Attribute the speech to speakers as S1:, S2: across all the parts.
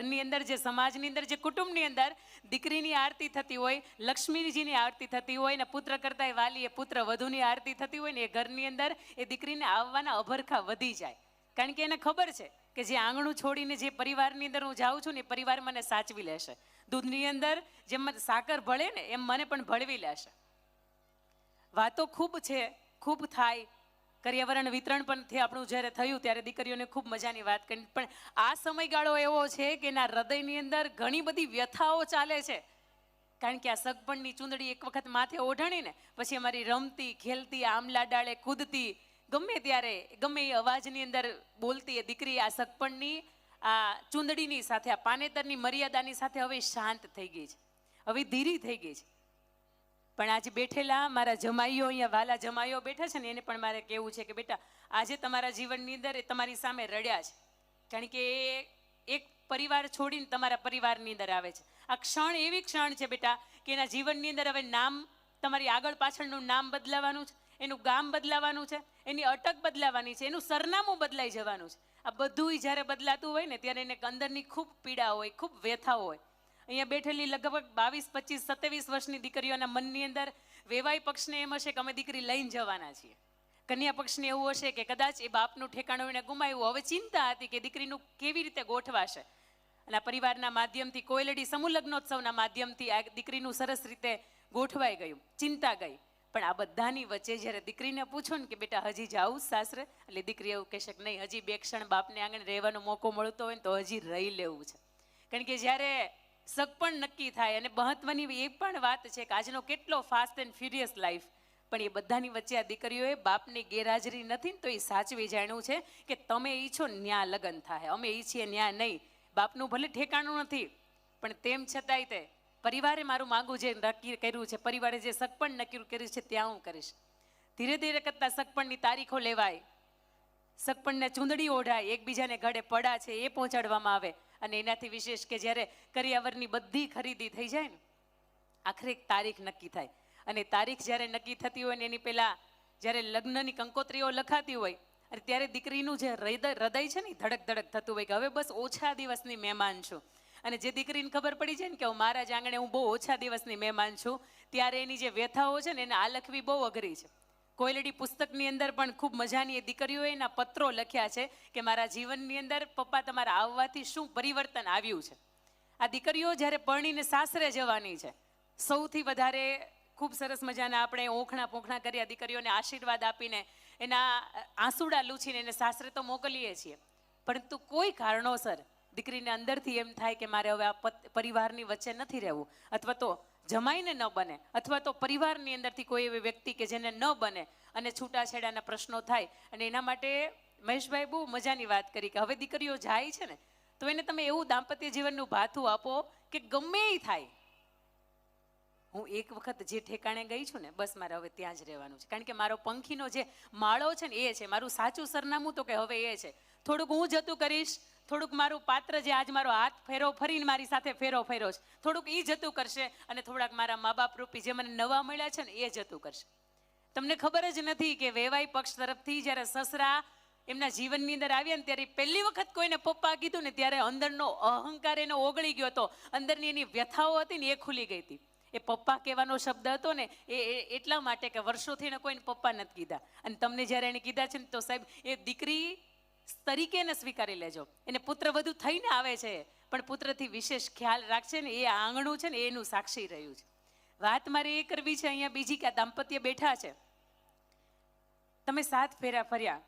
S1: ઘરની અંદર, જે સમાજની અંદર, જે કુટુંબની અંદર દીકરીની આરતી થતી હોય, લક્ષ્મીજીની આરતી થતી હોય ને પુત્ર કરતાંય વાલી એ પુત્ર વધુની આરતી થતી હોય ને, એ ઘરની અંદર એ દીકરીને આવવાના અભરખા વધી જાય. કારણ કે એને ખબર છે કે જે આંગણું છોડીને જે પરિવારની અંદર હું જાઉં છું ને, એ પરિવાર મને સાચવી લેશે. દૂધની અંદર જેમ સાકર ભળે ને એમ મને પણ ભળવી લેશે. વાતો ખૂબ છે, ખૂબ થાય. કરિયાવરણ વિતરણ પણ આપણું જ્યારે થયું ત્યારે દીકરીઓને ખૂબ મજાની વાત કરી. પણ આ સમયગાળો એવો છે કે એના હૃદયની અંદર ઘણી બધી વ્યથાઓ ચાલે છે. કારણ કે આ સગપણની ચૂંદડી એક વખત માથે ઓઢણી ને પછી અમારી રમતી, ખેલતી, આમલા ડાળે કૂદતી, ગમે ત્યારે ગમે એ અવાજની અંદર બોલતી એ દીકરી આ સગપણની આ ચૂંદડીની સાથે, આ પાનેતરની મર્યાદાની સાથે હવે શાંત થઈ ગઈ છે, હવે ધીરી થઈ ગઈ છે. પણ આજે બેઠેલા મારા જમાઈઓ, અહીંયા વાલા જમાઈઓ બેઠા છે ને, એને પણ મારે કહેવું છે કે બેટા, આજે તમારા જીવનની અંદર એ તમારી સામે રડ્યા છે. કારણ કે એક પરિવાર છોડીને તમારા પરિવારની અંદર આવે છે. આ ક્ષણ એવી ક્ષણ છે બેટા કે એના જીવનની અંદર હવે નામ, તમારી આગળ પાછળનું નામ બદલાવાનું છે, એનું ગામ બદલાવાનું છે, એની અટક બદલાવાની છે, એનું સરનામું બદલાઈ જવાનું છે. આ બધું જ્યારે બદલાતું હોય ને ત્યારે એને અંદરની ખૂબ પીડા હોય, ખૂબ વ્યથાઓ હોય. અહીંયા બેઠેલી લગભગ 22, 25, 27 વર્ષની દીકરીઓના મનની અંદર વેવાઈ પક્ષને એમ હશે કે અમે દીકરી લઈને જવાના છીએ. કન્યા પક્ષને એવું હશે કે કદાચ એ બાપનું ઠેકાણું એને ગુમાવ્યું. હવે ચિંતા હતી કે દીકરીનું કેવી રીતે ગોઠવાશે. અને આ પરિવારના માધ્યમથી, કોયલડી સમૂહ લગ્નોત્સવના માધ્યમથી આ દીકરીનું સરસ રીતે ગોઠવાઈ ગયું. ચિંતા ગઈ. પણ આ બધાની વચ્ચે જ્યારે દીકરીને પૂછો ને કે બેટા હજી જાઉં સાસરે, એટલે દીકરી એવું કહેશે કે નહીં, હજી 2 ક્ષણ બાપને આંગણે રહેવાનો મોકો મળતો હોય ને તો હજી રહી લેવું છે. કારણ કે જ્યારે સગપણ નક્કી થાય, અને મહત્વની એ પણ વાત છે કે આજનો કેટલો ફાસ્ટ એન્ડ ફ્યુરિયસ લાઈફ, પણ એ બધાની વચ્ચે આ દીકરીઓએ બાપની ગેરહાજરી નથી ને તો એ સાચવી જાણ્યું છે કે તમે ઈચ્છો ન્યા લગ્ન થાય, અમે ઈચ્છીએ ન્યા નહીં. બાપનું ભલે ઠેકાણું નથી, પણ તેમ છતાંય તે પરિવારે મારું માગું જે નક્કી કર્યું છે, પરિવારે જે સગપણ નક્કી કર્યું છે ત્યાં હું કરીશ. ધીરે ધીરે કરતાં સગપણની તારીખો લેવાય, સગપણને ચૂંદડી ઓઢાય, એકબીજાને ગળે પડા છે એ પહોંચાડવામાં આવે. અને એનાથી વિશેષ કે જ્યારે કરિયાવરની બધી ખરીદી થઈ જાય ને, આખરે એક તારીખ નક્કી થાય. અને તારીખ જ્યારે નક્કી થતી હોય ને એની પહેલાં જ્યારે લગ્નની કંકોત્રીઓ લખાતી હોય, અને ત્યારે દીકરીનું જે હૃદય છે ને ધડક ધડક થતું હોય કે હવે બસ ઓછા દિવસની મહેમાન છું. અને જે દીકરીને ખબર પડી જાય ને કે મારા જ આંગણે હું બહુ ઓછા દિવસની મહેમાન છું, ત્યારે એની જે વ્યથાઓ છે ને એને આલખવી બહુ અઘરી છે. કોયલડી પુસ્તકની અંદર પણ ખૂબ મજાની એ દીકરીઓએ એના પત્રો લખ્યા છે કે મારા જીવનની અંદર પપ્પા તમારા આવવાથી શું પરિવર્તન આવ્યું છે. આ દીકરીઓ જ્યારે પરણીને સાસરે જવાની છે, સૌથી વધારે ખૂબ સરસ મજાના આપણે ઓખણા પોખણા કર્યા, દીકરીઓને આશીર્વાદ આપીને એના આંસુડા લૂછીને એને સાસરે તો મોકલીએ છીએ. પરંતુ કોઈ કારણોસર દીકરીને અંદરથી એમ થાય કે મારે હવે આ પરિવારની વચ્ચે નથી રહેવું, અથવા તો જમાઈને ન બને, અથવા તો પરિવારની અંદરથી કોઈ એવી વ્યક્તિ કે જેને ન બને, અને છૂટાછેડાના પ્રશ્નો થાય. અને એના માટે મહેશભાઈ બહુ મજાની વાત કરી કે હવે દીકરીઓ જાય છે ને તો એને તમે એવું દાંપત્ય જીવનનું ભાથું આપો કે ગમે એ થાય, હું એક વખત જે ઠેકાણે ગઈ છું ને બસ મારે હવે ત્યાં જ રહેવાનું છે. કારણ કે મારો પંખીનો જે માળો છે ને એ છે, મારું સાચું સરનામું તો કે હવે એ છે. થોડુંક હું જતું કરીશ, થોડુંક મારું પાત્ર જે આજ મારો હાથ ફેરો ફરીને મારી સાથે ફેરો ફેરો છે, થોડુંક એ જતું કરશે, અને થોડાક મારા મા બાપ રૂપી જે મને નવા મળ્યા છે ને એ જતું કરશે. તમને ખબર જ નથી કે વેવાઈ પક્ષ તરફથી જ્યારે સસરા એમના જીવનની અંદર આવ્યા ને ત્યારે પહેલી વખત કોઈને પપ્પા કીધું ને ત્યારે અંદરનો અહંકાર એનો ઓગળી ગયો હતો, અંદરની એની વ્યથાઓ હતી ને એ ખુલી ગઈ હતી. એ પપ્પા કહેવાનો શબ્દ હતો ને એ એટલા માટે કે વર્ષોથી એને કોઈને પપ્પા નથી કીધા, અને તમને જ્યારે એને કીધા છે ને તો સાહેબ એ દીકરી તરીકે એને સ્વીકારી લેજો. એને પુત્ર વધુ થઈને આવે છે, પણ પુત્રથી વિશેષ ખ્યાલ રાખશે ને એ આંગણું છે ને એનું સાક્ષી રહ્યું છે. વાત મારે એ કરવી છે અહીંયા બીજી કે આ દાંપત્ય બેઠા છે, તમે 7 ફેરા ફર્યા,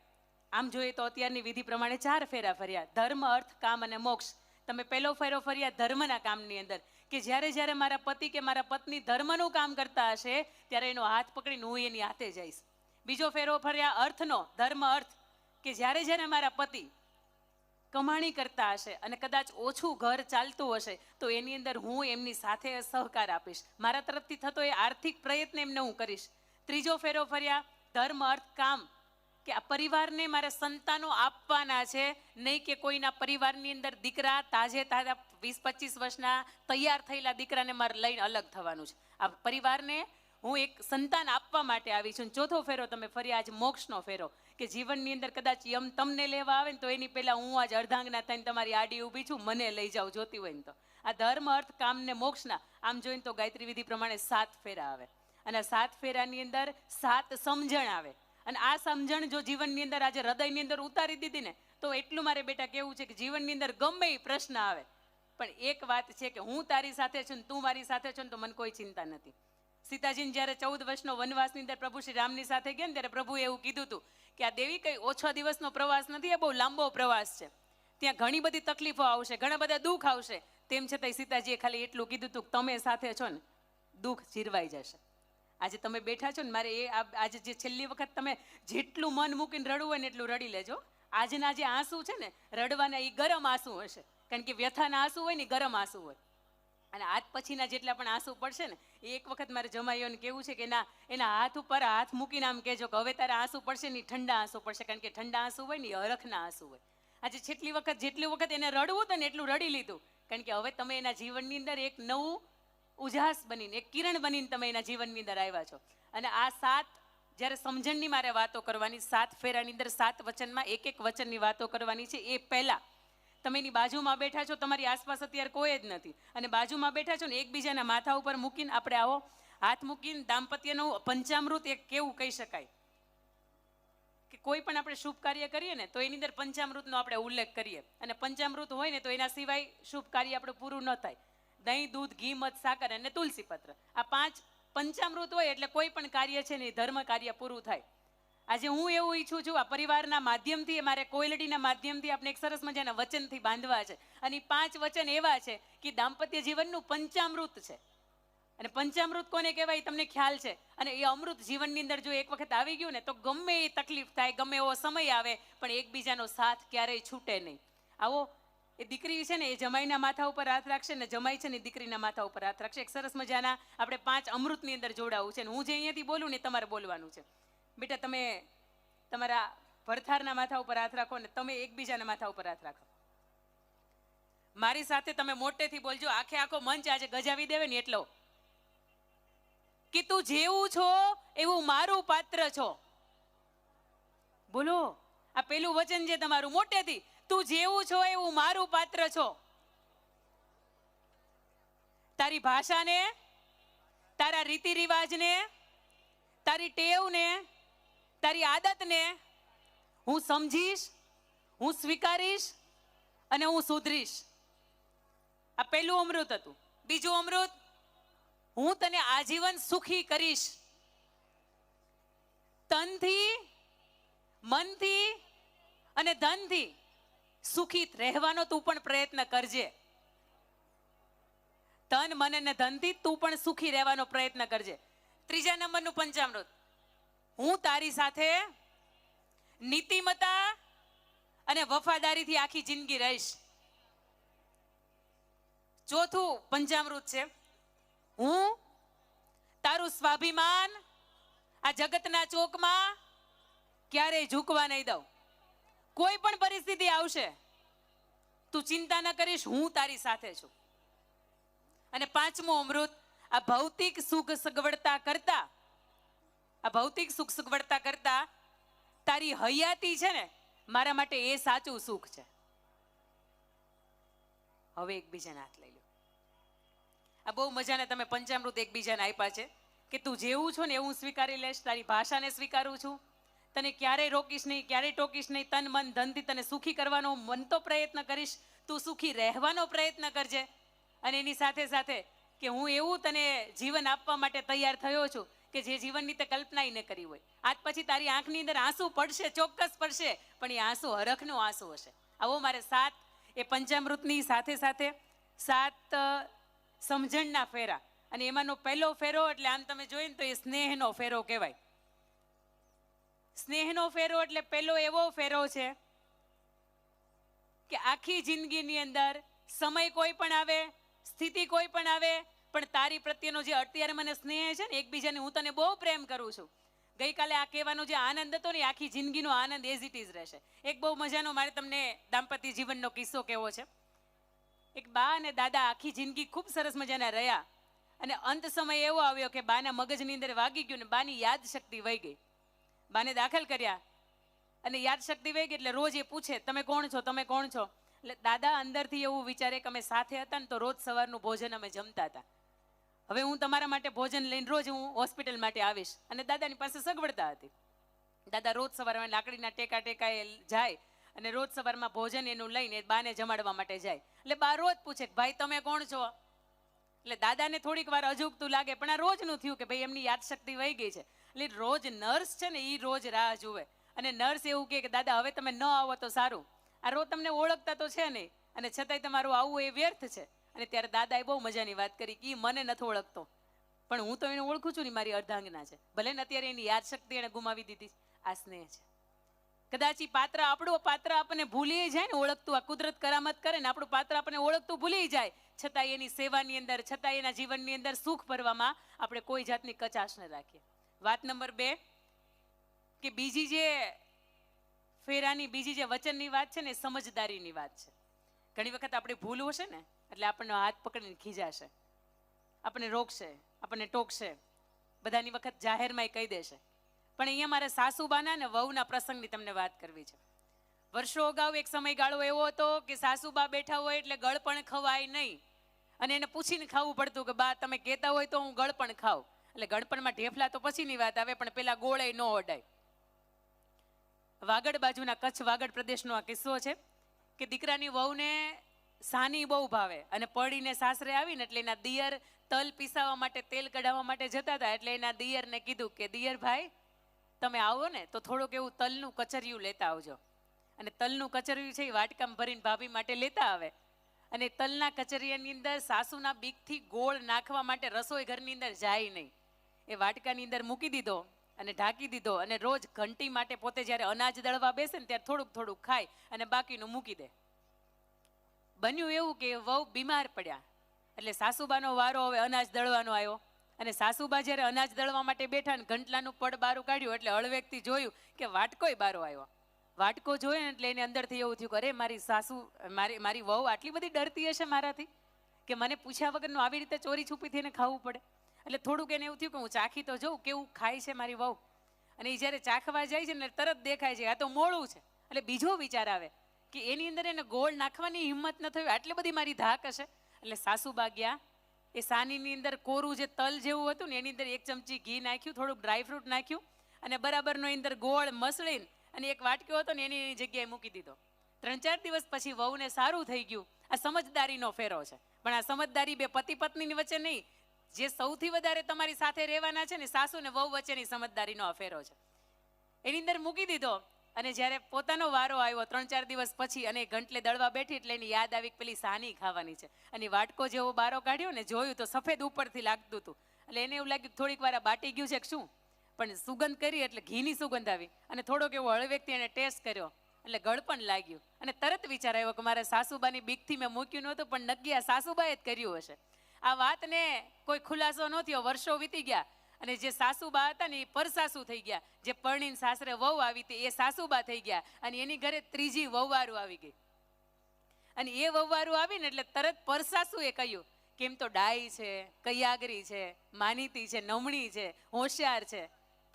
S1: આમ જોઈએ તો અત્યારની વિધિ પ્રમાણે 4 ફેરા ફર્યા, ધર્મ, અર્થ, કામ અને મોક્ષ. તમે પહેલો ફેરો ફર્યા ધર્મના કામની અંદર કે જ્યારે જ્યારે મારા પતિ કે મારા પત્ની ધર્મનું કામ કરતા હશે ત્યારે એનો હાથ પકડીને હું એની હાથે જઈશ. બીજો ફેરો ફર્યા અર્થનો, ધર્મ, અર્થ, કે જ્યારે જ્યારે મારા પતિ કમાણી કરતા હશે અને કદાચ ઓછું ઘર ચાલતું હશે તો એની અંદર હું એમની સાથે સહકાર આપીશ, મારા તરફથી થતો એ આર્થિક પ્રયત્ન એમને હું કરીશ. ત્રીજો ફેરો ફર્યા ધર્મ, અર્થ, કામ, કે આ પરિવારને મારે સંતાનો આપવાના છે, નહીં કે કોઈના પરિવારની અંદર દીકરા તાજે તાજા 20-25 વર્ષના તૈયાર થયેલા દીકરાને મારે લઈને અલગ થવાનું છે. આ પરિવારને હું એક સંતાન આપવા માટે આવી છું. ચોથો ફેરો તમે ફર્યા આજ મોક્ષનો ફેરો, કે જીવનની અંદર કદાચ યમ તમને લેવા આવે ને તો એની પહેલાં હું આજ અર્ધાંગના થઈને તમારી આડી ઊભી છું, મને લઈ જાઓ જોતી હોય ને તો. આ ધર્મ અર્થ કામ ને મોક્ષના આમ જોઈને તો ગાયત્રી વિધિ પ્રમાણે 7 ફેરા આવે અને 7 ફેરાની અંદર 7 સમજણ આવે. અને આ સમજણ જો જીવનની અંદર આજે હૃદયની અંદર ઉતારી દીધી ને તો એટલું મારે બેટા કેવું છે કે જીવનની અંદર ગમે એ પ્રશ્ન આવે પણ એક વાત છે કે હું તારી સાથે છું ને તું મારી સાથે છો ને તો મને કોઈ ચિંતા નથી. સીતાજીને જ્યારે 14 વર્ષનો વનવાસની અંદર પ્રભુ શ્રી રામની સાથે ગયા ને ત્યારે પ્રભુએ એવું કીધું હતું કે આ દેવી કઈ ઓછો દિવસનો પ્રવાસ નથી, એ બહુ લાંબો પ્રવાસ છે, ત્યાં ઘણી બધી તકલીફો આવશે, ઘણા બધા દુઃખ આવશે. તેમ છતાંય સીતાજીએ ખાલી એટલું કીધું હતું તમે સાથે છો ને દુઃખ જીરવાઈ જશે. આજે તમે બેઠા છો ને મારે એ આજે જે છેલ્લી વખત તમે જેટલું મન મૂકીને રડવું હોય ને એટલું રડી લેજો. આજના જે આંસુ છે ને રડવાના એ ગરમ આંસુ હશે, કારણ કે વ્યથાના આંસુ હોય ને ગરમ આંસુ હોય. અને આજ પછીના જેટલા પણ આંસુ પડશે ને એ એક વખત મારે જમાઈઓને કેવું છે કે એના હાથ ઉપર હાથ મૂકીને આમ કહેજો કે હવે તારા આંસુ પડશે ને ઠંડા આંસુ પડશે, કારણ કે ઠંડા આંસુ હોય ને એ હરખના આંસુ હોય. આજે જેટલી વખત એને રડવું હતું ને એટલું રડી લીધું, કારણ કે હવે તમે એના જીવનની અંદર એક નવું ઉજાસ બનીને એક કિરણ બનીને તમે એના જીવનની અંદર આવ્યા છો. અને આ 7 જ્યારે સમજણની મારે વાતો કરવાની, 7 ફેરાની અંદર 7 વચનમાં એક વચનની વાતો કરવાની છે. એ પહેલા તમે એની બાજુમાં બેઠા છો, તમારી આસપાસ અત્યારે કોઈ જ નથી અને બાજુમાં બેઠા છો ને એકબીજાના માથા ઉપર મૂકીને આપણે આવો હાથ મૂકીને દાંપત્યનું પંચામૃત એક કેવું કહી શકાય કે કોઈ પણ આપણે શુભ કાર્ય કરીએ ને તો એની અંદર પંચામૃતનો આપણે ઉલ્લેખ કરીએ અને પંચામૃત હોય ને તો એના સિવાય શુભ કાર્ય આપણે પૂરું ન થાય. દહીં, દૂધ, ઘી, મધ, સાકર અને તુલસી પત્ર, આ 5 પંચામૃત હોય એટલે કોઈ પણ કાર્ય છે ને ધર્મ કાર્ય પૂરું થાય. આજે હું એવું ઈચ્છું છું આ પરિવારના માધ્યમથી, મારે કોયલડીના માધ્યમથી આપણે એક સરસ મજાના વચનથી બાંધવા છે અને 5 વચન એવા છે કે દાંપત્ય જીવનનું પંચામૃત છે. અને પંચામૃત કોને કહેવાય તમને ખ્યાલ છે. અને એ અમૃત જીવનની અંદર જો એક વખત આવી ગયું ને તો ગમે એ તકલીફ થાય, ગમે એવો સમય આવે પણ એકબીજાનો સાથ ક્યારેય છૂટે નહીં. આવો એ દીકરી છે ને એ જમાઈના માથા ઉપર હાથ રાખશે ને જમાઈ છે ને દીકરીના માથા ઉપર હાથ રાખશે. એક સરસ મજાના આપણે 5 અમૃતની અંદર જોડાવું છે. હું જે અહીંયાથી બોલું ને તમારે બોલવાનું છે. બેટા તમે તમારા ભરથારના માથા ઉપર હાથ રાખો ને તમે એકબીજાના માથા ઉપર હાથ રાખો. મારી સાથે તમે મોટેથી બોલજો, આખો મંચ આજે ગજાવી દેવે ને એટલો કે તું જેવું છો એવું મારું પાત્ર છો. બોલો આ પેલું વચન છે તમારું મોટેથી, તું જેવું છો એવું મારું પાત્ર છો. તારી ભાષાને, તારા રીતિ રિવાજને, તારી ટેવને, તારી આદતને હું સમજીશ, હું સ્વીકારીશ અને હું સુધરીશ. આ પહેલું અમૃત હતું. બીજું અમૃત, હું તને આજીવન સુખી કરીશ. તનથી, મનથી અને ધનથી સુખી રહેવાનો તું પણ પ્રયત્ન કરજે. તન, મન અને ધનથી તું પણ સુખી રહેવાનો પ્રયત્ન કરજે. 3જા નંબરનું પંચામૃત, હું તારી સાથે નીતિમત્તા અને વફાદારીથી આખી જિંદગી રહીશ. 4થું પંચામૃત છે, હું તારું સ્વાભિમાન આ જગતના ચોકમાં ક્યારેય ઝૂકવા નહીં દઉં. કોઈ પણ પરિસ્થિતિ આવશે તું ચિંતા ન કરીશ, હું તારી સાથે છું. અને 5મું અમૃત, આ ભૌતિક સુખ સગવડતા કરતા તારી હયાતી છે ને મારા માટે એ સાચું સુખ છે. હવે એકબીજાને હાથ લઈ લો. આ બહુ મજાને તમે પંચામૃત એકબીજાને આપ્યા છે કે તું જેવું છો ને એવું સ્વીકારી લેશ. તારી ભાષાને સ્વીકારું છું, તને ક્યારેય રોકીશ નહીં, ક્યારેય ટોકીશ નહીં. તન, મન, ધનથી તને સુખી કરવાનો મન તો પ્રયત્ન કરીશ, તું સુખી રહેવાનો પ્રયત્ન કરજે. અને એની સાથે સાથે કે હું એવું તને જીવન આપવા માટે તૈયાર થયો છું કે જે જીવનની તે કલ્પના ન કરી હોય. આજ પછી તારી આંખની અંદર આંસુ પડશે, ચોક્કસ પડશે, પણ એ આંસુ હરખનો આંસુ હશે. આવો મારે 7 એ પંચામૃતની સાથે સાથે 7 સમજણના ફેરા. અને એમાંનો પહેલો ફેરો એટલે આમ તમે જોઈએ ને તો એ સ્નેહનો ફેરો કહેવાય. સ્નેહનો ફેરો એટલે પહેલો એવો ફેરો છે કે આખી જિંદગીની અંદર સમય કોઈ પણ આવે, સ્થિતિ કોઈ પણ આવે, પણ તારી પ્રત્યેનો જે અત્યારે મને સ્નેહ છે ને એકબીજાને હું તને બહુ પ્રેમ કરું છું. ગઈકાલે આ કહેવાનો જે આનંદ હતો ને આખી જિંદગીનો આનંદ એઝ ઇટ ઇઝ રહેશે. એક બહુ મજાનો મારે તમને દાંપત્ય જીવનનો કિસ્સો કહેવો છે. એક બા અને દાદા આખી જિંદગી ખૂબ સરસ મજાના રહ્યા અને અંત સમય એવો આવ્યો કે બાના મગજની અંદર વાગી ગયું ને બાની યાદ શક્તિ વહી ગઈ. બાને દાખલ કર્યા અને યાદશક્તિ વહી ગઈ એટલે રોજ એ પૂછે તમે કોણ છો, તમે કોણ છો. એટલે દાદા અંદરથી એવું વિચારે કે અમે સાથે હતા ને તો રોજ સવારનું ભોજન અમે જમતા હતા. હવે હું તમારા માટે ભોજન લઈને રોજ હું હોસ્પિટલ માટે આવીશ. અને દાદાની પાસે સગવડતા હતી. દાદા રોજ સવારમાં લાકડીના ટેકા ટેકાએ જાય અને રોજ સવારમાં ભોજન એનું લઈને બાને જમાડવા માટે જાય. એટલે બા રોજ પૂછે ભાઈ તમે કોણ છો. એટલે દાદાને થોડીક વાર અજુગતું લાગે, પણ આ રોજનું થયું કે ભાઈ એમની યાદશક્તિ વહી ગઈ છે. એટલે રોજ નર્સ છે ને એ રોજ રાહ જુએ અને નર્સ એવું કહે કે દાદા હવે તમે ન આવો તો સારું, આ રોજ તમને ઓળખતા તો છે નહીં અને છતાંય તમારું આવવું એ વ્યર્થ છે. અને ત્યારે દાદાએ બહુ મજાની વાત કરી કે એ મને નથી ઓળખતો પણ હું તો એને ઓળખું છું ને, મારી અર્ધાંગના છે. ભલે ને અત્યારે એની યાદશક્તિ એને ગુમાવી દીધી, આ સ્નેહ છે. કદાચ એ પાત્ર આપણું પાત્ર આપણને ભૂલી જાય ને ઓળખતું, આ કુદરત કરામત કરે ને આપણું પાત્ર આપણને ઓળખતું ભૂલી જાય, છતાં એની સેવાની અંદર, છતાં એના જીવનની અંદર સુખ ભરવામાં આપણે કોઈ જાતની કચાશ ન રાખીએ. વાત નંબર 2 કે બીજી જે ફેરાની બીજી જે વચનની વાત છે ને એ સમજદારીની વાત છે. ઘણી વખત આપણે ભૂલ હશે ને એટલે આપણને હાથ પકડીને ખીજાશે, આપણને રોકશે, આપણને ટોકશે, બધાની વખત જાહેરમાં કહી દેશે. પણ અહીંયા મારે સાસુબાના ને વહુના પ્રસંગની તમને વાત કરવી છે. વર્ષો અગાઉ એક સમયગાળો એવો હતો કે સાસુબા બેઠા હોય એટલે ગળપણ ખવાય નહીં અને એને પૂછીને ખાવું પડતું કે બા તમે કહેતા હોય તો હું ગળપણ ખાઉં. એટલે ગળપણમાં ઢેફલા તો પછીની વાત આવે, પણ પેલા ગોળે ન ઓડાય. વાગડ બાજુના કચ્છ વાગડ પ્રદેશનો આ કિસ્સો છે કે દીકરાની વહુને સાની બહુ ભાવે અને પડીને સાસરે આવીને એટલે એના દિયર તલ પીસાવા માટે, તેલ કઢાવવા માટે જતા હતા. એટલે એના દિયરને કીધું કે દિયર ભાઈ તમે આવો ને તો થોડુંક એવું તલનું કચરિયું લેતા આવજો. અને તલનું કચરિયું છે એ વાટકામાં ભરીને ભાભી માટે લેતા આવે. અને તલના કચરિયાની અંદર સાસુના બીકથી ગોળ નાખવા માટે રસોઈ ઘરની અંદર જાય નહીં. એ વાટકાની અંદર મૂકી દીધો અને ઢાંકી દીધો અને રોજ ઘંટી માટે પોતે જ્યારે અનાજ દળવા બેસે ને ત્યારે થોડુંક થોડુંક ખાય અને બાકીનું મૂકી દે. બન્યું એવું કે વહુ બીમાર પડ્યા એટલે સાસુબાનો વારો હવે અનાજ દળવાનો આવ્યો. અને સાસુબા જ્યારે અનાજ દળવા માટે બેઠા ને ઘંટલાનું પડ બારું કાઢ્યું એટલે હળવેકથી જોયું કે વાટકોય બારો આવ્યો. વાટકો જોયો ને એટલે એને અંદરથી એવું થયું કે અરે મારી સાસુ, મારી વહુ આટલી બધી ડરતી હશે મારાથી કે મને પૂછ્યા વગરનું આવી રીતે ચોરી છુપીથી એને ખાવું પડે. એટલે થોડુંક એને એવું થયું કે હું ચાખી તો જોઉં કેવું ખાય છે મારી વહુ. અને એ જ્યારે ચાખવા જાય છે ને તરત દેખાય છે આ તો મોળું છે. એટલે બીજો વિચાર આવે કે એની અંદર એને ગોળ નાખવાની હિંમત ન થયું, આટલી બધી મારી ધાક હશે. એટલે સાસુબા ગયા એ સાનીની અંદર કોરું જે તલ જેવું હતું ને એની અંદર 1 ચમચી ઘી નાખ્યું, થોડુંક ડ્રાયફ્રૂટ નાખ્યું અને બરાબરનો અંદર ગોળ મસળીને અને એક વાટક્યો હતો ને એની જગ્યાએ મૂકી દીધો. 3-4 દિવસ પછી વહુને સારું થઈ ગયું. આ સમજદારીનો ફેરો છે. પણ આ સમજદારી બે પતિ પત્નીની વચ્ચે નહીં, જે સૌથી વધારે તમારી સાથે રહેવાના છે ને સાસુ ને વહુ વચ્ચેની સમજદારીનો આ ફેરો છે. એની અંદર મૂકી દીધો અને જ્યારે પોતાનો વારો આવ્યો 3-4 દિવસ પછી અને ગંટલે દળવા બેઠી એટલે એની યાદ આવી કે પેલી સાની ખાવાની છે. અને વાટકો જેવો બારો કાઢ્યો ને જોયું તો સફેદ ઉપરથી લાગતું હતું. એટલે એને એવું લાગ્યું થોડીક વાર બાટી ગયું છે કે શું, પણ સુગંધ કરી એટલે ઘીની સુગંધ આવી અને થોડોક એવો હળવેકથી એને ટેસ્ટ કર્યો એટલે ગળપણ લાગ્યું. અને તરત વિચાર આવ્યો કે મારા સાસુબાની બીકથી મેં મૂક્યું નહોતું પણ નક્કી આ સાસુબાએ જ કર્યું હશે. આ વાતને કોઈ ખુલાસો ન થયો, વર્ષો વીતી ગયા અને જે સાસુબા હતા ને એ પરસાસુ થઈ ગયા. જે પરણીને સાસરે વહુ આવી હતી એ સાસુબા થઈ ગયા અને એની ઘરે ત્રીજી વહુવારું આવી ગઈ. અને એ વહુવારું આવીને એટલે તરત પરસાસુએ કહ્યું કે એમ તો ડાઈ છે, કૈયાગરી છે, માનીતી છે, નમણી છે, હોશિયાર છે,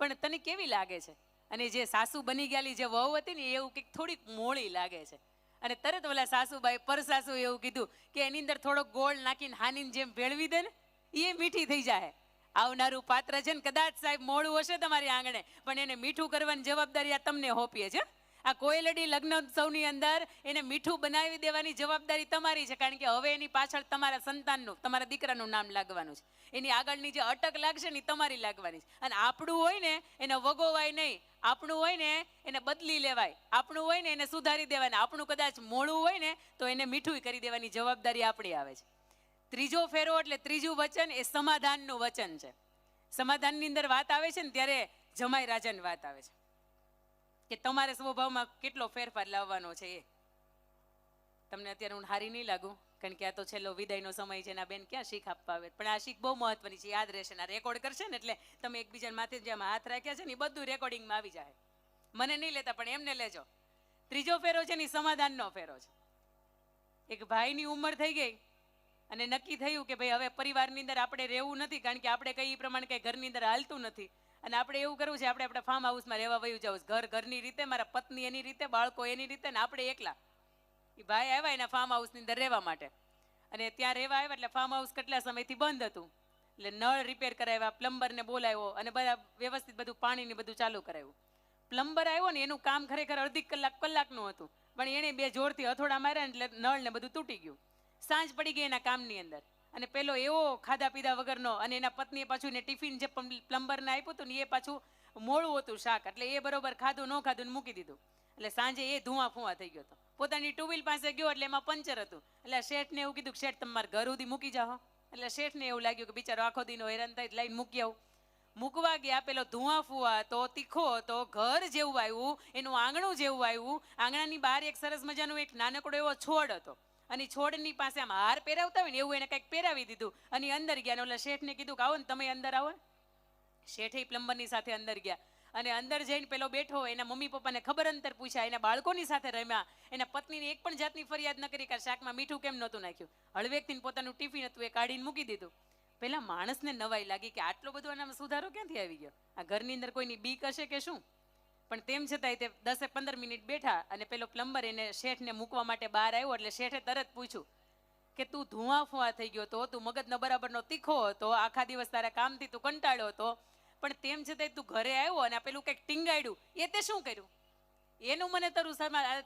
S1: પણ તને કેવી લાગે છે? અને જે સાસુ બની ગયેલી જે વહુ હતી ને એવું કંઈક થોડીક મોળી લાગે છે. અને તરત ઓલા સાસુબાઈ પરસાસુ એવું કીધું કે એની અંદર થોડોક ગોળ નાખીને હાનીને જેમ ભેળવી દે ને એ મીઠી થઈ જાય. આવનારું પાત્ર છે ને કદાચ સાહેબ મોડું હશે તમારી આંગણે પણ એને મીઠું કરવાની જવાબદારી આ તમને હોપીએ છે. આ કોયલડી લગ્નોત્સવની અંદર એને મીઠું બનાવી દેવાની જવાબદારી તમારી છે. કારણ કે હવે એની પાછળ તમારા સંતાનનું, તમારા દીકરાનું નામ લાગવાનું છે. એની આગળની જે અટક લાગશે ને તમારી લાગવાની છે. અને આપણું હોય ને એને વગોવાય નહીં, આપણું હોય ને એને બદલી લેવાય, આપણું હોય ને એને સુધારી દેવાય, આપણું કદાચ મોડું હોય ને તો એને મીઠું કરી દેવાની જવાબદારી આપણી આવે છે. ત્રીજો ફેરો એટલે ત્રીજું વચન એ સમાધાનનું વચન છે. સમાધાનની અંદર વાત આવે છે ને ત્યારે જમાઈ રાજાની વાત આવે છે કે તમારે સ્વભાવમાં કેટલો ફેરફાર લાવવાનો છે. એ તમને અત્યારે હું હારી નહીં લાગુ કારણ કે આ તો છેલ્લો વિદાયનો સમય છે. એના બેન ક્યાં શીખ આપવા આવે પણ આ શીખ બહુ મહત્વની છે, યાદ રહેશે. આ રેકોર્ડ કરશે ને એટલે તમે એકબીજા માથે જેમ હાથ રાખ્યા છે ને એ બધું રેકોર્ડિંગમાં આવી જાય. મને નહીં લેતા પણ એમને લેજો. ત્રીજો ફેરો છે ને સમાધાનનો ફેરો છે. એક ભાઈની ઉંમર થઈ ગઈ અને નક્કી થયું કે ભાઈ હવે પરિવારની અંદર આપણે રહેવું નથી કારણ કે આપણે કઈ પ્રમાણે કઈ ઘરની અંદર હાલતું નથી અને આપણે એવું કરવું છે, આપણે આપણા ફાર્મ હાઉસમાં રહેવા વયું જવું, ઘરની રીતે, મારા પત્ની એની રીતે, બાળકો એની રીતે, ને આપણે એકલા. એ ભાઈ આવ્યા એના ફાર્મ હાઉસની અંદર રહેવા માટે, અને ત્યાં રહેવા આવ્યા એટલે ફાર્મ હાઉસ કેટલા સમયથી બંધ હતું, એટલે નળ રિપેર કરાવ્યા, પ્લમ્બરને બોલાવ્યો અને બધા વ્યવસ્થિત બધું પાણીને બધું ચાલુ કરાવ્યું. પ્લમ્બર આવ્યો ને એનું કામ ખરેખર અડધી કલાકનું હતું, પણ એણે 2 જોરથી હથોડા માર્યા એટલે નળ ને બધું તૂટી ગયું. સાંજ પડી ગઈ એના કામની અંદર, અને પેલો એવો ખાધા પીધા વગરનો, અને એના પત્નીએ પાછું એને ટિફિન જે પ્લમ્બરને આપ્યું હતું ને એ પાછું મોળું હતું શાક, એટલે એ બરોબર ખાધું ન ખાધું ને મૂકી દીધું. એટલે સાંજે એ ધુઆ ફુવા થઈ ગયો હતો. પોતાની 2 વ્હીલ પાસે ગયો એટલે એમાં પંચર હતું, એટલે શેઠને એવું કીધું કે શેઠ તમારે ઘર સુધી મૂકી જાઓ. એટલે શેઠને એવું લાગ્યું કે બિચારો આખો દીનો હેરાન થાય, લઈને મૂકી આવું. મૂકવા ગયા, પેલો ધુઆ ફુવા હતો, તીખો હતો, ઘર જેવું આવ્યું, એનું આંગણું જેવું આવ્યું. આંગણાની બહાર એક સરસ મજાનો એક નાનકડો એવો છોડ હતો, અને છોડની પાસે આમ હાર પહેરાવતા હોય ને એવું એને કંઈક પહેરાવી દીધું, અને અંદર ગયા. એટલે શેઠને કીધું કે આવો ને તમે અંદર આવો. શેઠે પ્લમ્બરની સાથે અંદર ગયા, અને અંદર જઈને પેલો બેઠો, એના મમ્મી પપ્પાને ખબર અંતર પૂછ્યા, એના બાળકોની સાથે રમ્યા, એના પત્નીને એક પણ જાતની ફરિયાદ ન કરી કે શાકમાં મીઠું કેમ નહોતું નાખ્યું. હળવેકથી પોતાનું ટિફિન હતું એ કાઢીને મૂકી દીધું. પેલા માણસને નવાઈ લાગી કે આટલો બધો આનામાં સુધારો ક્યાંથી આવી ગયો, આ ઘરની અંદર કોઈની બીક હશે કે શું. પણ તેમ છતાંય તે 10-15 મિનિટ બેઠા, અને પેલો પ્લમ્બર એને શેઠને મૂકવા માટે બહાર આવ્યો, એટલે શેઠે તરત પૂછ્યું કે તું ધુઆ ફુઆ થઈ ગયો હતો, તું મગજનો બરાબરનો તીખો હતો, આખા દિવસ તારા કામથી તું કંટાળ્યો હતો, પણ તેમ છતાંય તું ઘરે આવ્યો અને આ પેલું કંઈક ટીંગાડ્યું, એ તે શું કર્યું? એનું મને તારું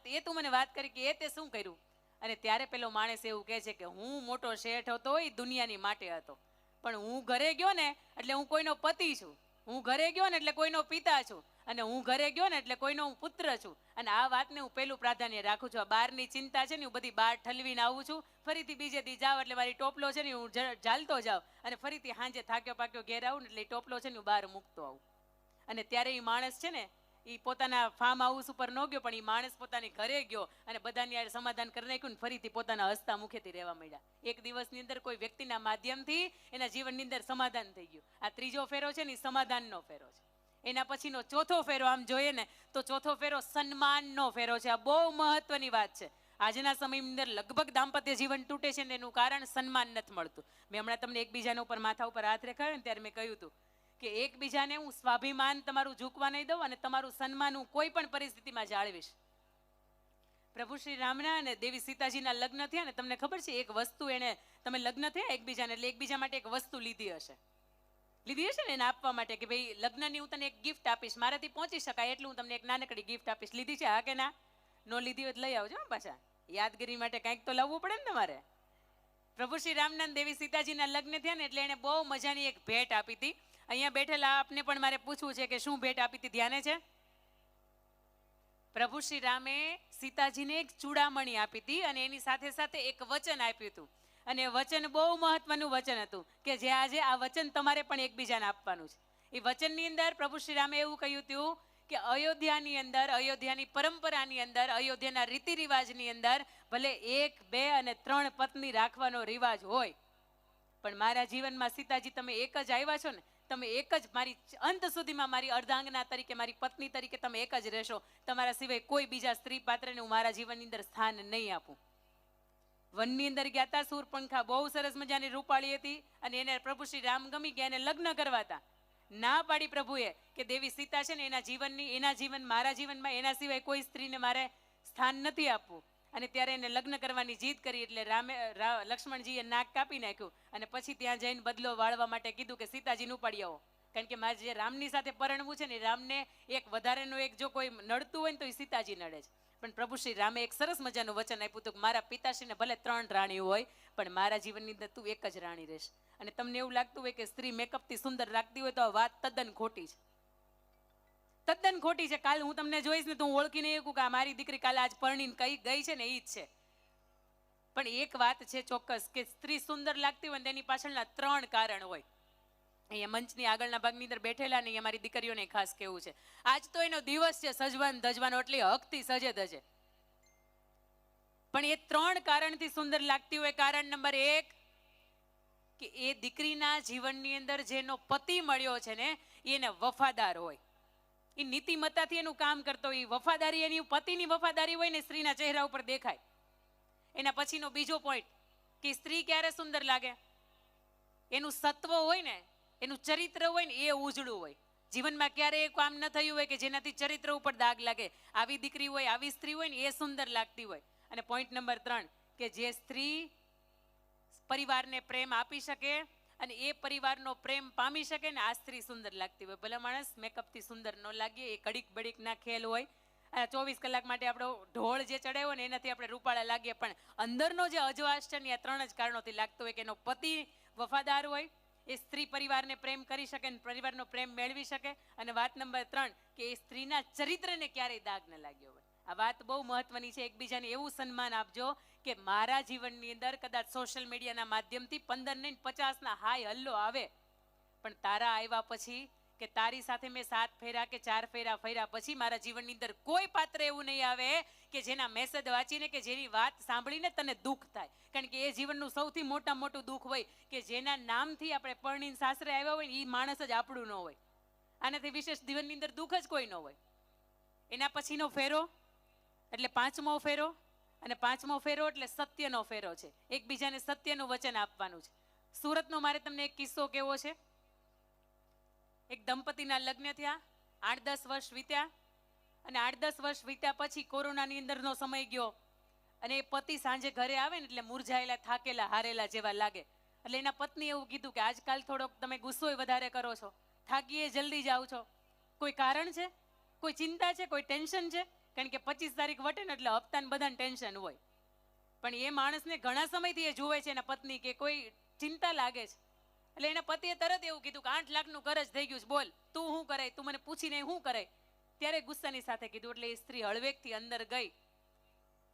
S1: એ તું મને વાત કરી કે એ તે શું કર્યું? અને ત્યારે પેલો માણસ એવું કહે છે કે હું મોટો શેઠ હતો, એ દુનિયાની માટે હતો, પણ હું ઘરે ગયો ને એટલે હું કોઈનો પતિ છું, હું ઘરે ગયો ને એટલે કોઈનો પિતા છું, અને હું ઘરે ગયો ને એટલે કોઈનો હું પુત્ર છું. અને આ વાતને હું પેલું પ્રાધાન્ય રાખું છું. આ બહારની ચિંતા છે ને હું બધી બહાર ઠલવીને આવું છું, ફરીથી બીજે દી જાઉં એટલે મારી ટોપલો છે ને હું ઝાલતો જાઉં, અને ફરીથી સાંજે થાક્યો પાક્યો ઘેર આવું ને એટલે એ ટોપલો છે ને હું બહાર મૂકતો આવું. અને ત્યારે એ માણસ છે ને એ પોતાના ફાર્મ હાઉસ ઉપર ન ગયો, પણ એ માણસ પોતાની ઘરે ગયો અને બધાની યાર સમાધાન કરી નાખ્યું ને ફરીથી પોતાના હસતા મુખેથી રહેવા માંડ્યા. એક દિવસની અંદર કોઈ વ્યક્તિના માધ્યમથી એના જીવનની અંદર સમાધાન થઈ ગયું. આ ત્રીજો ફેરો છે ને એ સમાધાનનો ફેરો છે. એના પછીનો ચોથો ફેરો આમ જોઈએ ને તો ચોથો ફેરો સન્માનનો ફેરો છે. આ બહુ મહત્વની વાત છે. આજના સમયની અંદર લગભગ દાંપત્ય જીવન તૂટે છે ને એનું કારણ સન્માન નથી મળતું. મેં હમણાં તમને એકબીજાના ઉપર માથા ઉપર હાથ રેખાડ્યો ને ત્યારે મેં કહ્યું હતું કે એકબીજાને હું સ્વાભિમાન તમારું ઝૂકવા નહીં દઉં, અને તમારું સન્માન હું કોઈ પણ પરિસ્થિતિમાં જાળવીશ. પ્રભુ શ્રી રામના અને દેવી સીતાજીના લગ્ન થયા ને, તમને ખબર છે એક વસ્તુ એને, તમે લગ્ન થયા એકબીજાને એટલે એકબીજા માટે એક વસ્તુ લીધી હશે ને એને આપવા માટે, કે ભાઈ લગ્નની હું તને એક ગિફ્ટ આપીશ, મારાથી પહોંચી શકાય એટલું હું તમને એક નાનકડી ગિફ્ટ આપીશ. લીધી છે? હા કે ના? નો લીધી હોય લઈ આવજો પાછા, યાદગીરી માટે કંઈક તો લાવવું પડે ને તમારે. પ્રભુ શ્રી રામના દેવી સીતાજીના લગ્ન થયા ને એટલે એને બહુ મજાની એક ભેટ આપી હતી. અહીંયા બેઠેલા આપને પણ મારે પૂછવું છે કે શું ભેટ આપી હતી, ધ્યાને છે? પ્રભુ શ્રી રામે સીતાજીને એક ચૂડામણી આપી હતી, અને એની સાથે સાથે એક વચન આપ્યું હતું, અને વચન બહુ મહત્વનું વચન હતું કે જે આજે આ વચન તમારે પણ એકબીજાને આપવાનું છે. એ વચનની અંદર પ્રભુ શ્રી રામે એવું કહ્યું હતું કે અયોધ્યાની અંદર, અયોધ્યાની પરંપરાની અંદર, અયોધ્યાના રીતિ રિવાજની અંદર ભલે 1, 2 અને 3 પત્ની રાખવાનો રિવાજ હોય, પણ મારા જીવનમાં સીતાજી તમે એક જ આવ્યા છો ને, તમે એક જ મારી અંત સુધીમાં મારી અર્ધાંગના તરીકે, મારી પત્ની તરીકે તમે એક જ રહેશો. તમારા સિવાય કોઈ બીજા સ્ત્રી પાત્રને હું મારા જીવનની અંદર સ્થાન નહીં આપું. વનની અંદર ગયા હતા, શૂરપંખા બહુ સરસ મજાની રૂપાળી હતી, અને એને પ્રભુ શ્રી રામ ગમી ગયા, એને લગ્ન કરવા હતા. ના પાડી પ્રભુએ કે દેવી સીતા છે ને એના જીવન મારા જીવનમાં એના સિવાય કોઈ સ્ત્રીને મારે સ્થાન નથી આપવું. અને ત્યારે એને લગ્ન કરવાની જીદ કરી, એટલે લક્ષ્મણજીએ નાક કાપી નાખ્યું, અને પછી ત્યાં જઈને બદલો વાળવા માટે કીધું કે સીતાજીને ઉપાડી આવો, કારણ કે મારે જે રામની સાથે પરણવું છે ને, રામને એક વધારેનો એક જો કોઈ નડતું હોય ને તો એ સીતાજી નડે છે. પણ પ્રભુ શ્રી રામે એક સરસ મજાનું વચન આપ્યું હતું કે મારા પિતાશ્રીને ભલે 3 રાણી હોય, પણ મારા જીવનની અંદર તું એક જ રાણી રહેશ. અને તમને એવું લાગતું હોય કે સ્ત્રી મેકઅપથી સુંદર લાગતી હોય તો આ વાત તદ્દન ખોટી છે, તદ્દન ખોટી છે. કાલ હું તમને જોઈશ ને તો હું ઓળખી નહીં શકું કે આ મારી દીકરી કાલે આજ પરણીને કઈ ગઈ છે ને એ જ છે. પણ એક વાત છે ચોક્કસ કે સ્ત્રી સુંદર લાગતી હોય ને તેની પાછળના 3 કારણ હોય. અહીંયા મંચની આગળના ભાગની અંદર બેઠેલા ને અહીંયા મારી દીકરીઓને ખાસ કેવું છે, આજ તો એનો દિવસ છે સજવાન ધજવાનો, એટલી હકથી સજે ધજે, પણ એ 3 કારણથી સુંદર લાગતી હોય. કારણ નંબર 1 કે એ દીકરીના જીવનની અંદર જેનો પતિ મળ્યો છે ને એને વફાદાર હોય, એ નીતિમત્તાથી એનું કામ કરતો હોય, વફાદારી એની પતિની વફાદારી હોય ને સ્ત્રીના ચહેરા ઉપર દેખાય. એના પછીનો બીજો પોઈન્ટ કે સ્ત્રી ક્યારે સુંદર લાગે, એનું સત્વ હોય ને, એનું ચરિત્ર હોય ને એ ઉજળું હોય. જીવનમાં ક્યારેય કામ ન થયું હોય કે જેનાથી ચરિત્ર ઉપર દાગ લાગે. આવી દીકરી હોય, આવી સ્ત્રી હોય ને એ સુંદર લાગતી હોય. અને પોઈન્ટ નંબર 3 કે જે સ્ત્રી પરિવારને પ્રેમ આપી શકે અને એ પરિવારનો પ્રેમ પામી શકે ને, આ સ્ત્રી સુંદર લાગતી હોય. ભલે માણસ મેકઅપથી સુંદર ન લાગે, એ કડીક બડીકના ખેલ હોય. 24 કલાક માટે આપણો ઢોળ જે ચડાવ્યો ને એનાથી આપણે રૂપાળા લાગીએ, પણ અંદરનો જે અજવાસ છે ને એ 3 જ કારણોથી લાગતો હોય કે એનો પતિ વફાદાર હોય, એ સ્ત્રી પરિવારને પ્રેમ કરી શકે ને પરિવારનો પ્રેમ મેળવી શકે, અને વાત નંબર 3 કે એ સ્ત્રીના ચરિત્રને ક્યારેય દાગ ન લાગ્યો હોય. આ વાત બહુ મહત્વની છે. એકબીજાને એવું સન્માન આપજો કે મારા જીવનની અંદર કદાચ સોશિયલ મીડિયાના માધ્યમથી 15 નહીં 50ના હાય હલ્લો આવે, પણ તારા આવ્યા પછી કે તારી સાથે મેં 7 ફેરા કે 4 ફેરા ફર્યા પછી મારા જીવનની અંદર કોઈ પાત્ર એવું નહીં આવે કે જેના મેસેજ વાંચીને કે જેની વાત સાંભળીને તને દુઃખ થાય. કારણ કે એ જીવનનું સૌથી મોટું દુઃખ હોય કે જેના નામથી આપણે પરણીને સાસરે આવ્યા હોય ને એ માણસ જ આપણું ન હોય. આનાથી વિશેષ જીવનની અંદર દુઃખ જ કોઈ ન હોય. એના પછીનો ફેરો એટલે 5મો ફેરો, અને 5મો ફેરો એટલે સત્યનો ફેરો છે. એકબીજાને સત્યનું વચન આપવાનું છે. સુરતનો મારે તમને એક કિસ્સો કેવો છે. એક દંપતીના લગ્ન થયા, 8-10 વર્ષ વીત્યા, અને 8-10 વર્ષ વીત્યા પછી કોરોનાની અંદરનો સમય ગયો, અને એ પતિ સાંજે ઘરે આવે ને એટલે મુરઝાયેલા, થાકેલા, હારેલા જેવા લાગે. એટલે એના પત્ની એવું કીધું કે આજકાલ થોડોક તમે ગુસ્સોય વધારે કરો છો, થાકીએ જલ્દી જાઓ છો, કોઈ કારણ છે, કોઈ ચિંતા છે, કોઈ ટેન્શન છે? કારણ કે 25 તારીખ વટે ને એટલે હપ્તાને બધાને ટેન્શન હોય. પણ એ માણસને ઘણા સમયથી એ જુએ છે એના પત્ની કે કોઈ ચિંતા લાગે છે. એટલે એના પતિએ તરત એવું કીધું કે 8 લાખનું કરજ થઈ ગયું છે, બોલ તું શું કરાય, તું મને પૂછીને શું કરાય? ત્યારે ગુસ્સાની સાથે કીધું. એટલે એ સ્ત્રી હળવેકથી અંદર ગઈ.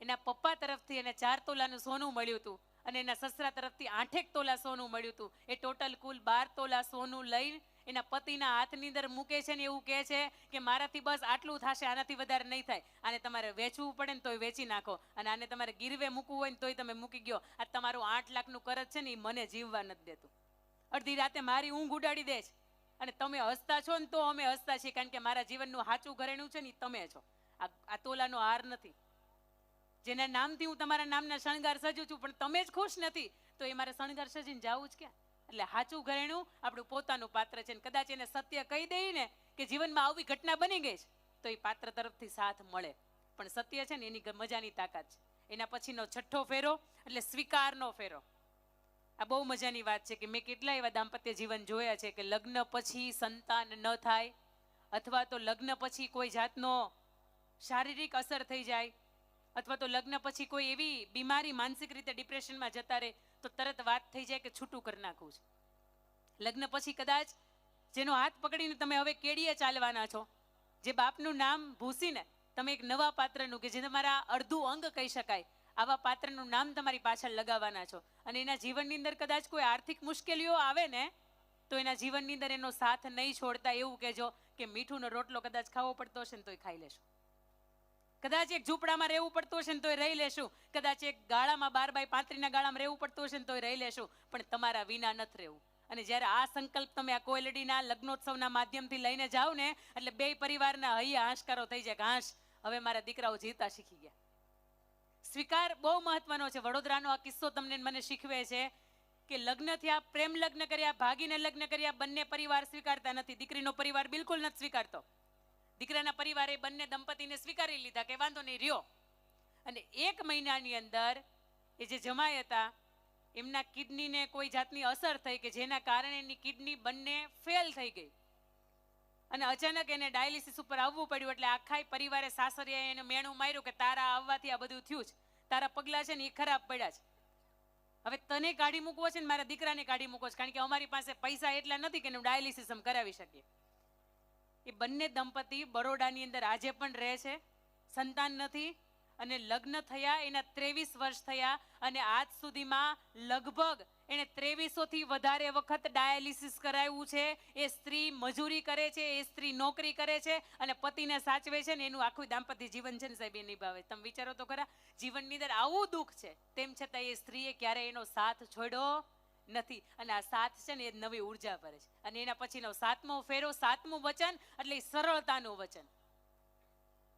S1: એના પપ્પા તરફથી એને 4 તોલાનું સોનું મળ્યું હતું, અને એના સસરા તરફથી 8 તોલા સોનું મળ્યું હતું. એ ટોટલ કુલ 12 તોલા સોનું લઈ એના પતિના હાથની અંદર મૂકે છે ને એવું કહે છે કે મારાથી બસ આટલું થશે, આનાથી વધારે નહીં થાય. આને તમારે વેચવું પડે ને તોય વેચી નાખો, અને આને તમારે ગીરવે મૂકવું હોય ને તોય તમે મૂકી ગયો. આ તમારું 8 લાખનું કરજ છે ને એ મને જીવવા નથી દેતું. અડધી રાતે મારી ઊંઘ ઉડાડી દે છે, અને તમે હસતા છો ને તો અમે હસતા છીએ, કારણ કે મારા જીવનનું સાચું ઘરેણું છે ને એ તમે છો. આ તોલાનો હાર નથી, જેના નામથી હું તમારા નામના શણગાર સજું છું, પણ તમે જ ખુશ નથી તો એ મારે શણગાર સજીને જવું જ ક્યાં? એટલે સાચું ઘરેણું આપણું પોતાનું પાત્ર છે. કદાચ એને સત્ય કહી દઈએ ને કે જીવનમાં આવી ઘટના બની ગઈ છે તો એ પાત્ર તરફથી સાથ મળે. પણ સત્ય છે ને એની મજાની તાકાત છે. એના પછીનો 6થો ફેરો એટલે સ્વીકારનો ફેરો. આ બહુ મજાની વાત છે કે મેં કેટલા એવા દાંપત્ય જીવન જોયા છે કે લગ્ન પછી સંતાન ન થાય, અથવા તો લગ્ન પછી કોઈ જાતનો શારીરિક અસર થઈ જાય, અથવા તો લગ્ન પછી કોઈ એવી બીમારી, માનસિક રીતે ડિપ્રેશનમાં જતા રહે તો તરત વાત થઈ જાય કે છૂટું કરી નાખવું છે. લગ્ન પછી કદાચ જેનો હાથ પકડીને તમે હવે કેડીએ ચાલવાના છો, જે બાપનું નામ ભૂસીને તમે એક નવા પાત્રનું કે જે તમારા અડધું અંગ કહી શકાય આવા પાત્રનું નામ તમારી પાછળ લગાવવાના છો, અને એના જીવનની અંદર કદાચ કોઈ આર્થિક મુશ્કેલીઓ આવે ને તો એના જીવનની અંદર એનો સાથ નહીં છોડતા એવું કહેજો કે મીઠુંનો રોટલો કદાચ ખાવો પડતો હશે ને તોય ખાઈ લેશું, કદાચ એક ઝૂંપડામાં રહેવું પડતું હશે ને તોય રહી લેશું, કદાચ એક ગાળામાં 12x35ના ગાળામાં રહેવું પડતું હશે ને તોય રહી લેશું, પણ તમારા વિના નથી રહેવું. અને જ્યારે આ સંકલ્પ તમે આ કોયલડીના લગ્નોત્સવના માધ્યમથી લઈને જાઓ ને એટલે બે પરિવારના હૈયા હાશકારો થઈ જાય કે હાશ, હવે મારા દીકરાઓ જીવતા શીખી ગયા. સ્વીકાર બહુ મહત્વનો છે. વડોદરાનો આ કિસ્સો તમને મને શીખવે છે કે લગ્ન થયા, પ્રેમ લગ્ન કર્યા, ભાગીને લગ્ન કર્યા, બંને પરિવાર સ્વીકારતા નથી. દીકરીનો પરિવાર બિલકુલ નથી સ્વીકારતો. દીકરાના પરિવારે બંને દંપતીને સ્વીકારી લીધા કે વાંધો નહીં રહ્યો, અને 1 મહિનાની અંદર એ જે જમાઈ હતા એમના કિડનીને કોઈ જાતની અસર થઈ કે જેના કારણે એની કિડની બંને ફેલ થઈ ગઈ, અને અચાનક એને ડાયાલિસિસ ઉપર આવવું પડ્યું. એટલે આખા પરિવારે સાસરિયાએ એને મેણું માર્યું કે તારા આવવાથી આ બધું થયું છે, તારા પગલાં છે ને એ ખરાબ પડ્યા છે, હવે તને કાઢી મૂકવો છે ને મારા દીકરાને કાઢી મૂકવો છે, કારણ કે અમારી પાસે પૈસા એટલા નથી કે એનું ડાયાલિસિસ અમે કરાવી શકીએ. એ બંને દંપતી બરોડાની અંદર આજે પણ રહે છે, સંતાન નથી, અને લગ્ન થયા એના 23 વર્ષ થયા, અને આજ સુધીમાં લગભગ એને 2300થી વધારે વખત ડાયાલિસિસ કરાવ્યું છે. એ સ્ત્રી મજૂરી કરે છે, એ સ્ત્રી નોકરી કરે છે, અને પતિને સાચવે છે ને એનું આખું દાંપત્ય જીવન છે ને સાહેબ એ નિભાવે. તમે વિચારો તો ખરા, જીવનની અંદર આવું દુઃખ છે તેમ છતાં એ સ્ત્રીએ ક્યારેય એનો સાથ છોડ્યો નથી, અને આ સાથ છે ને એ નવી ઉર્જા ભરે છે. અને એના પછીનો 7મો ફેરો, 7મું વચન એટલે સરળતાનું વચન,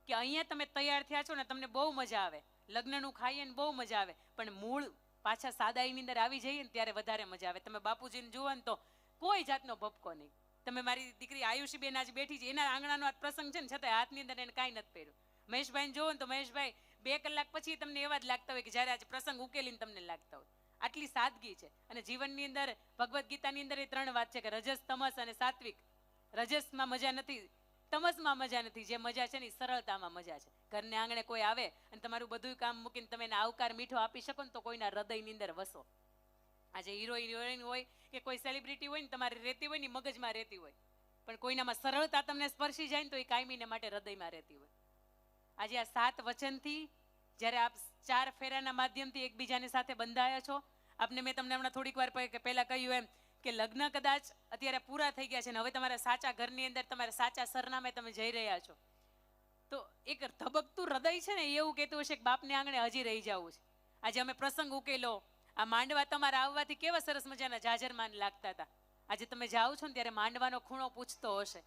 S1: કે અહીંયા તમે તૈયાર થયા છો ને તમને બહુ મજા આવે, લગ્નનું ખાઈએ ને બહુ મજા આવે, પણ મૂળ પાછા સાદાઈની અંદર આવી જઈએ ને ત્યારે વધારે મજા આવે. તમે બાપુજીને જુઓ ને તો કોઈ જાતનો ભપકો નહીં, તમે મારી દીકરી આયુષીબેન આજ બેઠી છે, એના આંગણાનો આ પ્રસંગ છે ને, છતાં હાથની અંદર એને કાંઈ નથી પહેર્યું. મહેશભાઈને જોવો ને તો મહેશભાઈ 2 કલાક પછી તમને એવા જ લાગતા હોય કે જ્યારે આજે પ્રસંગ ઉકેલીને તમને લાગતા હોય. આટલી સાદગી છે. અને જીવનની અંદર ભગવદ્ ગીતાની અંદર એ 3 વાત છે કે રજસ, તમસ અને સાત્વિક. રજસમાં મજા નથી, તમસમાં મજા નથી, જે મજા છે ને એ સરળતામાં મજા છે. ઘરને આંગણે કોઈ આવે અને તમારું બધું કામ મૂકીને તમે એને આવકાર મીઠો આપી શકો ને તો કોઈના હૃદયની અંદર વસો. આજે હિરોઈન હોય કે કોઈ સેલિબ્રિટી હોય ને તમારે રહેતી હોય ને મગજમાં રહેતી હોય, પણ કોઈનામાં સરળતા તમને સ્પર્શી જાય ને તો એ કાયમીને માટે હૃદયમાં રહેતી હોય. આજે આ 7 વચનથી જ્યારે આપ 4 ફેરાના માધ્યમથી એકબીજાની સાથે બંધાયા છો, આપને મેં તમને હમણાં થોડીક વાર પહેલા કહ્યું એમ કે લગ્ન કદાચ અત્યારે પૂરા થઈ ગયા છે ને હવે તમારા સાચા ઘરની અંદર તમારા સાચા સરનામે તમે જઈ રહ્યા છો, તો એક ધબકતું હૃદય છે ને એવું કહેતું હશે કે બાપને આંગણે હજી રહી જવું છે. આજે અમે પ્રસંગ ઉકેલો, આ માંડવા તમારા આવવાથી કેવા સરસ મજાના જાજરમાન લાગતા હતા. આજે તમે જાઓ છો ને ત્યારે માંડવાનો ખૂણો પૂછતો હશે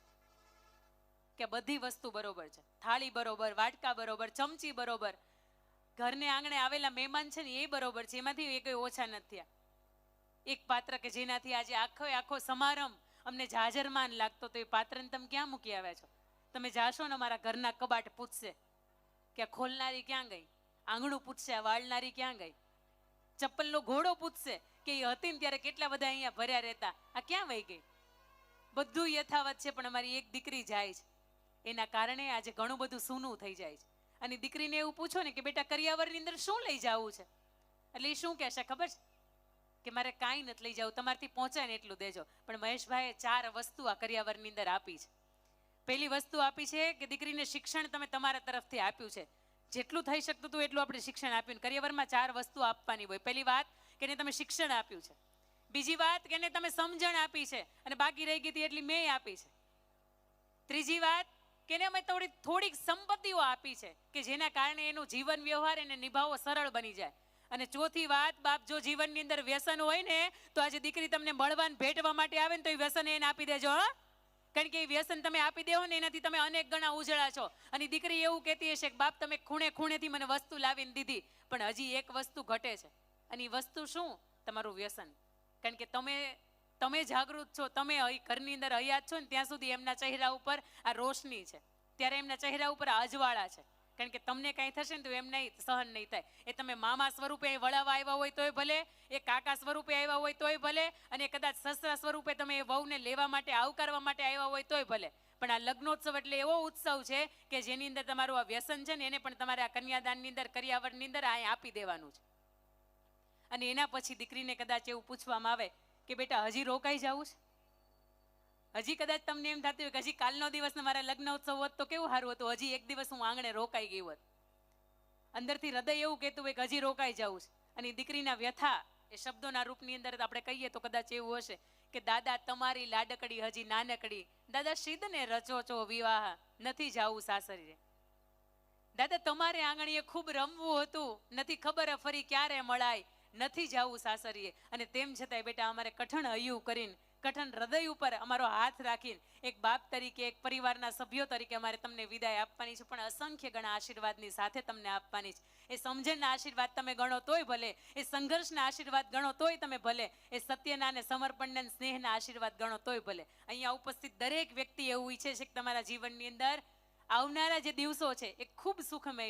S1: કે બધી વસ્તુ બરોબર છે, થાળી બરોબર, વાટકા બરોબર, ચમચી બરોબર, ઘરને આંગણે આવેલા મહેમાન છે ને એ બરોબર છે, એમાંથી એ કંઈ ઓછા નથી થયા. એક પાત્ર કે જેનાથી આજે આખો સમારંભ અમને જાજરમાન લાગતો, તો એ પાત્રને તમે ક્યાં મૂકી આવ્યા છો? તમે જાશો ને અમારા ઘરના કબાટ પૂછશે કે આ ખોલનારી ક્યાં ગઈ, આંગણું પૂછશે આ વાળનારી ક્યાં ગઈ, ચપ્પલનો ઘોડો પૂછશે કે એ હતી ને ત્યારે કેટલા બધા અહીંયા ભર્યા રહેતા, આ ક્યાં વહી ગઈ. બધું યથાવત છે, પણ અમારી એક દીકરી જાય છે, એના કારણે આજે ઘણું બધું સૂનું થઈ જાય છે. અને દીકરીને એવું પૂછો ને કે બેટા કરિયાવરની અંદર શું લઈ જવું છે, એટલે એ શું કહેશે ખબર છે કે મારે કાંઈ નથી લઈ જવું, તમારથી પહોંચાય ને એટલું દેજો. પણ મહેશભાઈએ 4 વસ્તુ આ કરિયાવરની અંદર આપી છે. પહેલી વસ્તુ આપી છે કે દીકરીને શિક્ષણ તમે તમારા તરફથી આપ્યું છે, જેટલું થઈ શકતું હતું એટલું આપણે શિક્ષણ આપ્યું. કરિયાવરમાં 4 વસ્તુ આપવાની હોય. પહેલી વાત કે એને તમે શિક્ષણ આપ્યું છે. બીજી વાત કે એને તમે સમજણ આપી છે અને બાકી રહી ગઈ હતી એટલી મેં આપી છે. ત્રીજી વાત કે એને અમે થોડીક સંપત્તિઓ આપી છે કે જેના કારણે એનું જીવન વ્યવહાર એને નિભાવવો સરળ બની જાય. અને ચોથી વાત, બાપ જો જીવનની અંદર વ્યસન હોય ને તો આજે દીકરી તમને મળવા ભેટવા માટે આવે ને તો એ વ્યસન એને આપી દેજો. કારણ કે એ વ્યસન તમે આપી દેવો ને એનાથી તમે અનેક ગણા ઉજળા છો. અને દીકરી એવું કહેતી હશે કે બાપ તમે ખૂણે ખૂણેથી મને વસ્તુ લાવીને દીધી, પણ હજી એક વસ્તુ ઘટે છે. અને એ વસ્તુ શું? તમારું વ્યસન. કારણ કે તમે જાગૃત છો, તમે ઘરની અંદર હયાત છો ને ત્યાં સુધી એમના ચહેરા ઉપર આ રોશની છે, ત્યારે એમના ચહેરા ઉપર આ અજવાળા છે. કારણ કે તમને કાંઈ થશે ને તો એમ નહીં સહન નહીં થાય. એ તમે મામા સ્વરૂપે વળાવવા આવ્યા હોય તોય ભલે, એ કાકા સ્વરૂપે આવ્યા હોય તોય ભલે, અને કદાચ સસરા સ્વરૂપે તમે એ વહુને લેવા માટે આવકારવા માટે આવ્યા હોય તોય ભલે. પણ આ લગ્નોત્સવ એટલે એવો ઉત્સવ છે કે જેની અંદર તમારું આ વ્યસન છે ને એને પણ તમારે આ કન્યાદાનની અંદર, કરિયાવરની અંદર આ આપી દેવાનું છે. અને એના પછી દીકરીને કદાચ એવું પૂછવામાં આવે કે બેટા હજી રોકાઈ જવું છે, હજી કદાચ તમને એમ થતું હોય કે હજી કાલનો દિવસ મારા લગ્ન ઉત્સવ હોત તો કેવું સારું હતું, હજી એક દિવસ હું આંગણે રોકાઈ ગઈ હોત. અંદરથી હૃદય એવું કહેતું હોય કે હજી રોકાઈ જવું છે. અને દીકરીના વ્યથા એ શબ્દોના રૂપની અંદર આપણે કહીએ તો કદાચ એવું હશે કે દાદા તમારી લાડકડી હજી નાનકડી, દાદા શીદને રચો છો વિવાહ, નથી જાવું સાસરીએ. દાદા તમારે આંગણીએ ખૂબ રમવું હતું, નથી ખબર ફરી ક્યારે મળાય, નથી જાવું સાસરીએ. અને તેમ છતાંય બેટા અમારે કઠણ હૈયું કરીને, કઠણ હૃદય ઉપર અમારો હાથ રાખીને એક બાપ તરીકે, એક પરિવારના સભ્યો તરીકે અમારે તમને વિદાય આપવાની છે, પણ અસંખ્ય ગણા આશીર્વાદની સાથે તમને આપવાની છે. એ સમજણના આશીર્વાદ તમે ગણો તોય ભલે, એ સંઘર્ષના આશીર્વાદ ગણો તોય તમે ભલે, એ સત્યના અને સમર્પણના અને સ્નેહના આશીર્વાદ ગણો તોય ભલે. અહીંયા ઉપસ્થિત દરેક વ્યક્તિ એવું ઈચ્છે છે કે તમારા જીવનની અંદર આવનારા જે દિવસો છે એ ખૂબ સુખમય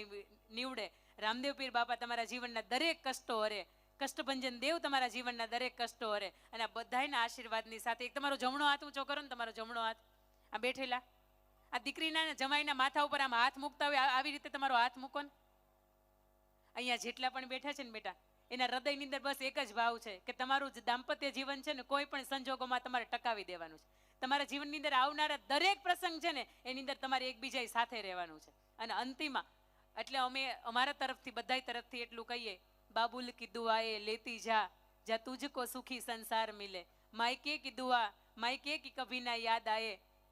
S1: નીવડે. રામદેવ પીર બાપા તમારા જીવનના દરેક કષ્ટો હરે, કષ્ટભંજન દેવ તમારા જીવનના દરેક કષ્ટો હરે. અને આ બધાના આશીર્વાદની સાથે એક તમારો જમણો હાથ ઊંચો કરો ને, તમારો જમણો હાથ આ બેઠેલા આ દીકરીના જમાઈના માથા ઉપર આમ હાથ મૂકતા હોય આવી રીતે તમારો હાથ મૂકો ને. અહીંયા જેટલા પણ બેઠા છે ને બેટા, એના હૃદયની અંદર બસ એક જ ભાવ છે કે તમારું જે દાંપત્ય જીવન છે ને કોઈ પણ સંજોગોમાં તમારે ટકાવી દેવાનું છે. તમારા જીવનની અંદર આવનારા દરેક પ્રસંગ છે ને એની અંદર તમારે એકબીજા સાથે રહેવાનું છે. અને અંતિમમાં એટલે અમે અમારા તરફથી બધાય તરફથી એટલું કહીએ, बाबुल की दुआएं लेती जा, जा तुझको सुखी संसार मिले, मायके की दुआ मायके की कभी ना याद आए,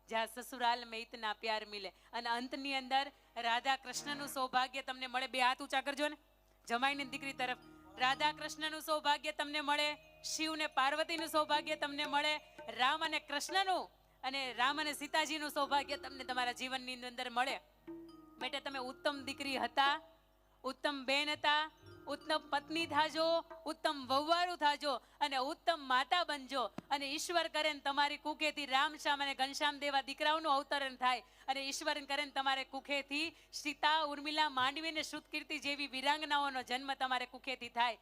S1: જા સસુરાલ में इतना प्यार मिले. અને અંતની અંદર રાધા કૃષ્ણનું સૌભાગ્ય તમને મળે. બે હાથ ઊંચા કરજો ને જમાઈની દીકરી તરફ. રાધા કૃષ્ણનું સૌભાગ્ય તમને મળે, શિવ ને પાર્વતીનું સૌભાગ્ય તમને મળે, રામ અને કૃષ્ણનું અને રામ અને સીતાજીનું સૌભાગ્ય તમને તમારા જીવનની અંદર મળે. બેટા તમે ઉત્તમ દીકરી હતા, ઉત્તમ બેન હતા, ઉત્તમ પત્ની થાજો, ઉત્તમ વહુવારું થાજો અને ઉત્તમ માતા બનજો. અને ઈશ્વર કરે ને તમારી કુખેથી રામશ્યામ અને ઘનશ્યામ દેવા દીકરાઓનું અવતરણ થાય અને ઈશ્વર કરે ને તમારે કુખેથી સીતા, ઉર્મિલા, માંડવી અને શ્રુતકીર્તિ જેવી વીરાંગનાઓનો જન્મ તમારે કુખેથી થાય.